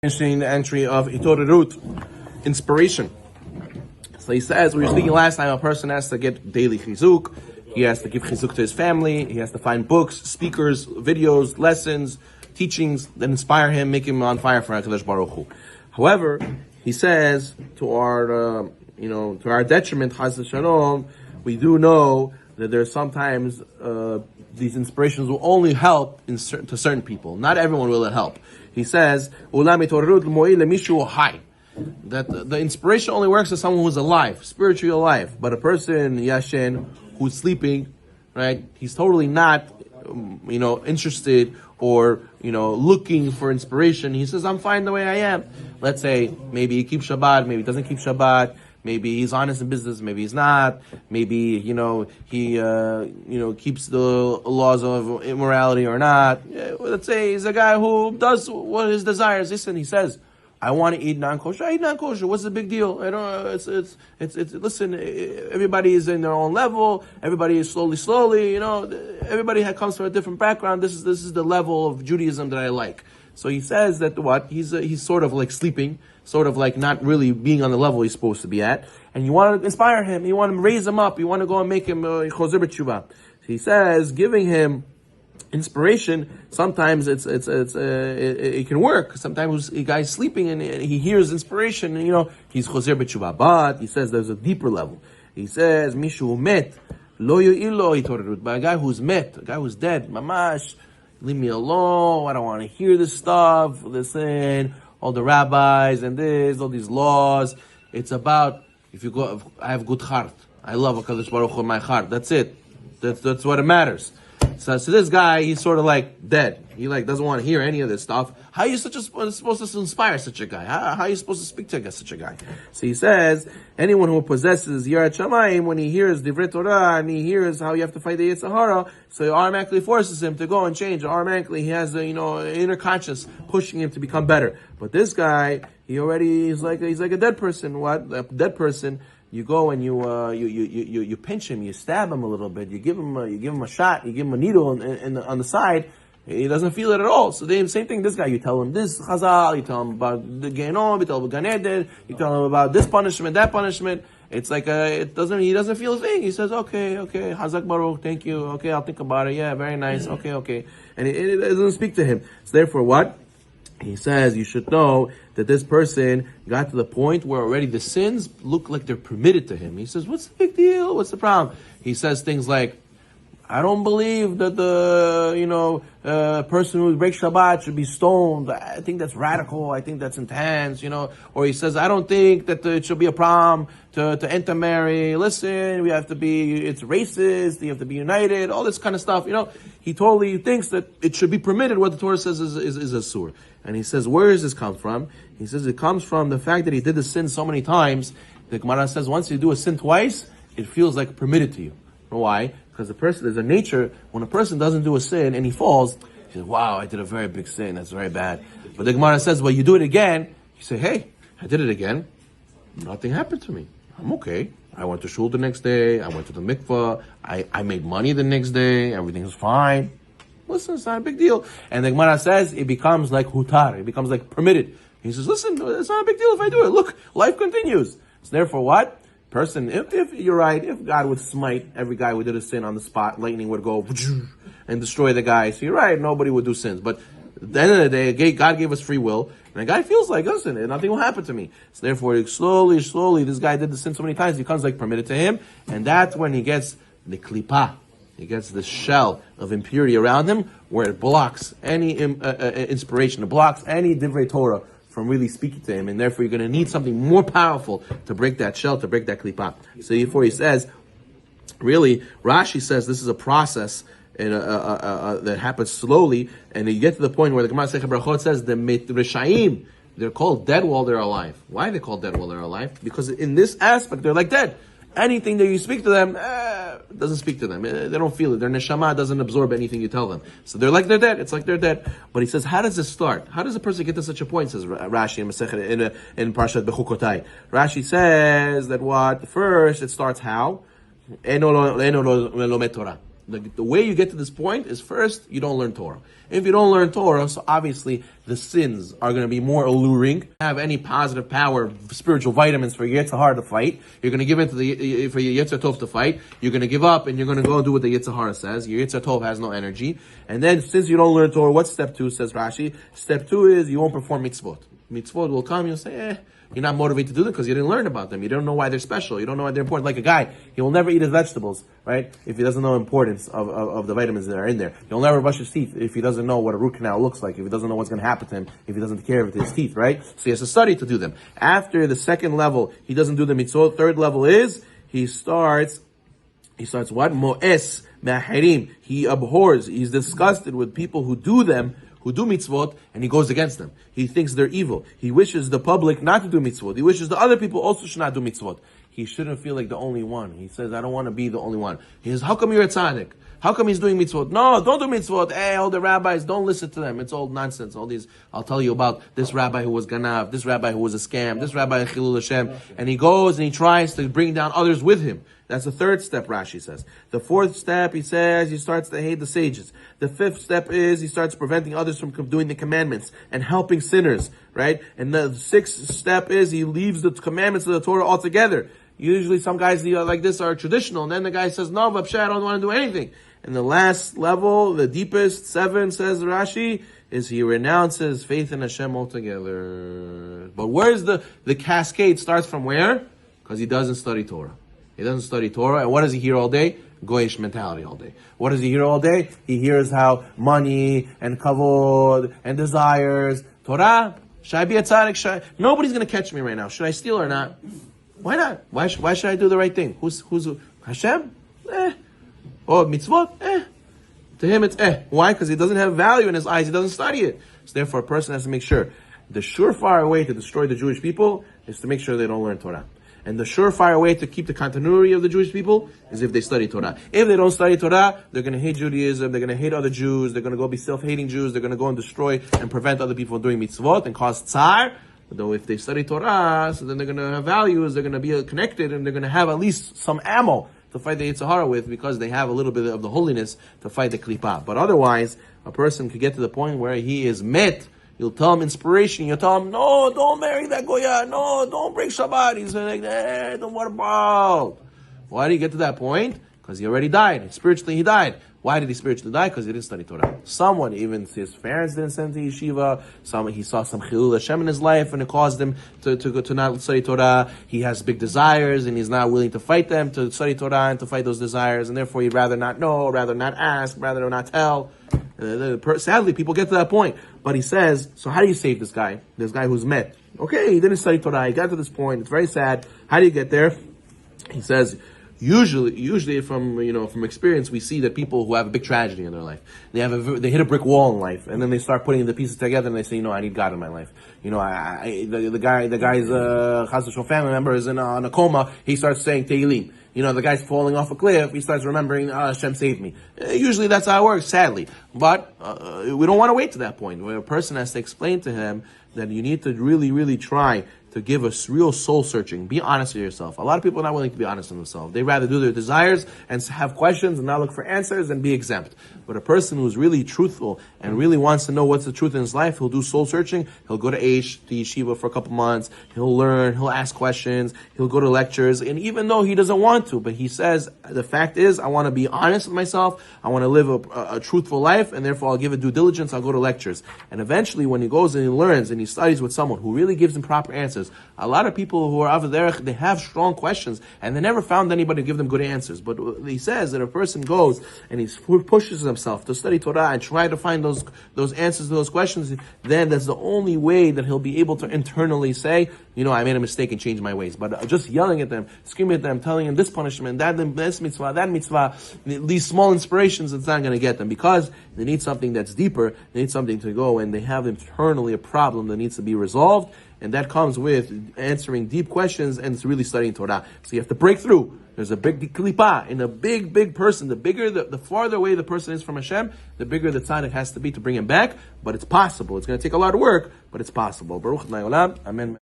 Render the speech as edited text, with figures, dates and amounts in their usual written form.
Finishing the entry of Itorerut, inspiration. So he says, we were speaking last time, a person has to get daily chizuk, he has to give chizuk to his family, he has to find books, speakers, videos, lessons, teachings that inspire him, make him on fire for HaKadosh Baruch Hu. However, he says, to our detriment, Chas v'Shalom, we do know that there's sometimes these inspirations will only help to certain people. Not everyone will it help. He says, that the inspiration only works to someone who's alive, spiritually alive. But a person, Yashin, who's sleeping, right? He's totally not, interested or, looking for inspiration. He says, I'm fine the way I am. Let's say, maybe he keeps Shabbat, maybe he doesn't keep Shabbat. Maybe he's honest in business, maybe he's not. Maybe, he keeps the laws of immorality or not. Let's say he's a guy who does what his desires. Listen, he says, I want to eat non-kosher. I eat non-kosher. What's the big deal? Listen, everybody is in their own level. Everybody is slowly, everybody comes from a different background. This is the level of Judaism that I like. So he says that he's sort of like sleeping, sort of like not really being on the level he's supposed to be at. And you want to inspire him, you want to raise him up, you want to go and make him chozer b'tshuva. So he says, giving him inspiration, sometimes it can work. Sometimes a guy's sleeping and he hears inspiration and he's chozer b'tshuva. But he says there's a deeper level. He says, Mishu met, lo yu'ilo itorerut, by a guy who's met, a guy who's dead, mamash, leave me alone, I don't want to hear this stuff, listen, all the rabbis and this, all these laws. It's about, I have good heart. I love HaKadosh Baruch Hu in my heart. That's it. That's what it matters. So this guy, he's sort of like dead. He doesn't want to hear any of this stuff. How are you supposed to inspire such a guy? How are you supposed to speak to such a guy? So he says, anyone who possesses Yirat Shamayim, when he hears Divrei Torah and he hears how you have to fight the Yetzer Hara, so it automatically forces him to go and change. Automatically, he has inner conscience pushing him to become better. But this guy, he's like a dead person. What? A dead person. You go and you pinch him, you stab him a little bit, you give him a shot, you give him a needle on the side. He doesn't feel it at all. So the same thing. This guy, you tell him this chazal, you tell him about the Genom, you tell him about Gan Eden, you tell him about this punishment, that punishment. It's like he doesn't feel a thing. He says, okay, Hazak Baruch, thank you. Okay, I'll think about it. Yeah, very nice. Okay, and it doesn't speak to him. So therefore, what? He says you should know that this person got to the point where already the sins look like they're permitted to him. He says, what's the big deal? What's the problem? He says things like, I don't believe that the person who breaks Shabbat should be stoned. I think that's radical. I think that's intense. Or he says, I don't think that it should be a problem to intermarry. Listen, it's racist. You have to be united. All this kind of stuff. He totally thinks that it should be permitted. What the Torah says is a sur. And he says, where does this come from? He says it comes from the fact that he did the sin so many times. The Gemara says once you do a sin twice, it feels like permitted to you. Why? Because there's a nature, when a person doesn't do a sin and he falls, he says, wow, I did a very big sin, that's very bad. But the Gemara says, well, you do it again, you say, hey, I did it again, nothing happened to me. I'm okay. I went to shul the next day, I went to the mikvah, I made money the next day, everything was fine. Listen, it's not a big deal. And the Gemara says, it becomes like hutar, it becomes like permitted. He says, listen, it's not a big deal if I do it. Look, life continues. So therefore what? Person, if you're right, if God would smite every guy who did a sin on the spot, lightning would go and destroy the guy. So you're right, nobody would do sins. But at the end of the day, God gave us free will, and the guy feels like, listen, nothing will happen to me. So therefore, slowly, this guy did the sin so many times, it becomes like permitted to him, and that's when he gets the klipa. He gets the shell of impurity around him, where it blocks any inspiration, it blocks any divrei Torah from really speaking to him, and therefore you're going to need something more powerful to break that shell, to break that klipa. So therefore he says, really, Rashi says this is a process that happens slowly, and you get to the point where the Gemara Brachot says the Reshaim, they're called dead while they're alive. Why are they called dead while they're alive? Because in this aspect, they're like dead. Anything that you speak to them, doesn't speak to them. They don't feel it. Their neshama doesn't absorb anything you tell them. So they're dead. It's like they're dead. But he says, how does this start? How does a person get to such a point? Says Rashi in Parshat Bechukotai. Rashi says that what? First, it starts how? Eno lo met Torah. The way you get to this point is first, you don't learn Torah. If you don't learn Torah, so obviously the sins are going to be more alluring. Have any positive power, spiritual vitamins for your Yitzhahara to fight. You're going to give in for your Yitzhar Tov to fight. You're going to give up and you're going to go and do what the Yitzhahara says. Your Yitzhar Tov has no energy. And then since you don't learn Torah, what's step 2, says Rashi? Step 2 is you won't perform mitzvot. Mitzvot will come, you'll say, you're not motivated to do them because you didn't learn about them. You don't know why they're special. You don't know why they're important. Like a guy, he will never eat his vegetables, right? If he doesn't know the importance of the vitamins that are in there. He'll never brush his teeth if he doesn't know what a root canal looks like, if he doesn't know what's going to happen to him, if he doesn't take care of his teeth, right? So he has to study to do them. After the second level, he doesn't do the mitzvot. Third level is, he starts what? Mo'es ma'harim. He abhors, he's disgusted with people who do them, who do mitzvot, and he goes against them. He thinks they're evil. He wishes the public not to do mitzvot. He wishes the other people also should not do mitzvot. He shouldn't feel like the only one. He says, I don't want to be the only one. He says, how come you're a tzaddik? How come he's doing mitzvot? No, don't do mitzvot. Hey, all the rabbis, don't listen to them. It's all nonsense. All these, I'll tell you about this rabbi who was ganav, this rabbi who was a scam, this rabbi chilul Hashem. And he goes and he tries to bring down others with him. That's the third step, Rashi says. The fourth step, he says, he starts to hate the sages. The fifth step is he starts preventing others from doing the commandments and helping sinners, right? And the sixth step is he leaves the commandments of the Torah altogether. Usually some guys like this are traditional, and then the guy says, no, Vapsha, I don't want to do anything. And the last level, the deepest, 7, says Rashi, is he renounces faith in Hashem altogether. But where's the cascade starts from where? Because he doesn't study Torah. He doesn't study Torah, and what does he hear all day? Goyish mentality all day. What does he hear all day? He hears how money and kavod and desires. Torah, should I be a tzaddik? Nobody's going to catch me right now. Should I steal or not? Why not? Why should I do the right thing? Who's Hashem? Oh, mitzvot? To him it's Why? Because it doesn't have value in his eyes. He doesn't study it. So therefore a person has to make sure. The surefire way to destroy the Jewish people is to make sure they don't learn Torah. And the surefire way to keep the continuity of the Jewish people is if they study Torah. If they don't study Torah, they're going to hate Judaism, they're going to hate other Jews, they're going to go be self-hating Jews, they're going to go and destroy and prevent other people from doing mitzvot and cause tsar. Though if they study Torah, so then they're going to have values, they're going to be connected, and they're going to have at least some ammo to fight the Yitzhahara with, because they have a little bit of the holiness to fight the Klippa. But otherwise, a person could get to the point where he is met. You'll tell him inspiration. You'll tell him, no, don't marry that Goya. No, don't break Shabbat. He's like, don't what about? Why did he get to that point? Because he already died. Spiritually, he died. Why did he spiritually die? Because he didn't study Torah. Someone, even his parents didn't send him to yeshiva. He saw some chilul Hashem in his life, and it caused him to not study Torah. He has big desires, and he's not willing to fight them, to study Torah and to fight those desires, and therefore he'd rather not know, rather not ask, rather not tell. Sadly, people get to that point. But he says, so how do you save this guy who's met? Okay, he didn't study Torah, he got to this point, it's very sad. How do you get there? He says, usually from experience, we see that people who have a big tragedy in their life, they hit a brick wall in life, and then they start putting the pieces together, and they say, I need God in my life. The guy's Chas v'Shalom family member is in a coma. He starts saying Tehillim. The guy's falling off a cliff. He starts remembering, Hashem saved me. Usually that's how it works, sadly. But we don't want to wait to that point where a person has to explain to him that you need to really, really try to give us real soul searching. Be honest with yourself. A lot of people are not willing to be honest with themselves. They rather do their desires and have questions and not look for answers and be exempt. But a person who's really truthful and really wants to know what's the truth in his life, he'll do soul searching. He'll go to yeshiva for a couple months. He'll learn. He'll ask questions. He'll go to lectures. And even though he doesn't want to, but he says, the fact is, I want to be honest with myself. I want to live a truthful life, and therefore I'll give it due diligence. I'll go to lectures. And eventually, when he goes and he learns and he studies with someone who really gives him proper answers, a lot of people who are over there, they have strong questions, and they never found anybody to give them good answers. But he says that a person goes and he pushes himself to study Torah and try to find those answers to those questions, then that's the only way that he'll be able to internally say, I made a mistake and changed my ways. But just yelling at them, screaming at them, telling them this punishment, this mitzvah, that mitzvah, these small inspirations, it's not going to get them, because they need something that's deeper. They need something to go, and they have internally a problem that needs to be resolved. And that comes with answering deep questions, and it's really studying Torah. So you have to break through. There's a big klipa in a big person. The farther away the person is from Hashem, the bigger the tzaddik has to be to bring him back. But it's possible. It's going to take a lot of work, but it's possible. Baruch Adonai Olam. Amen.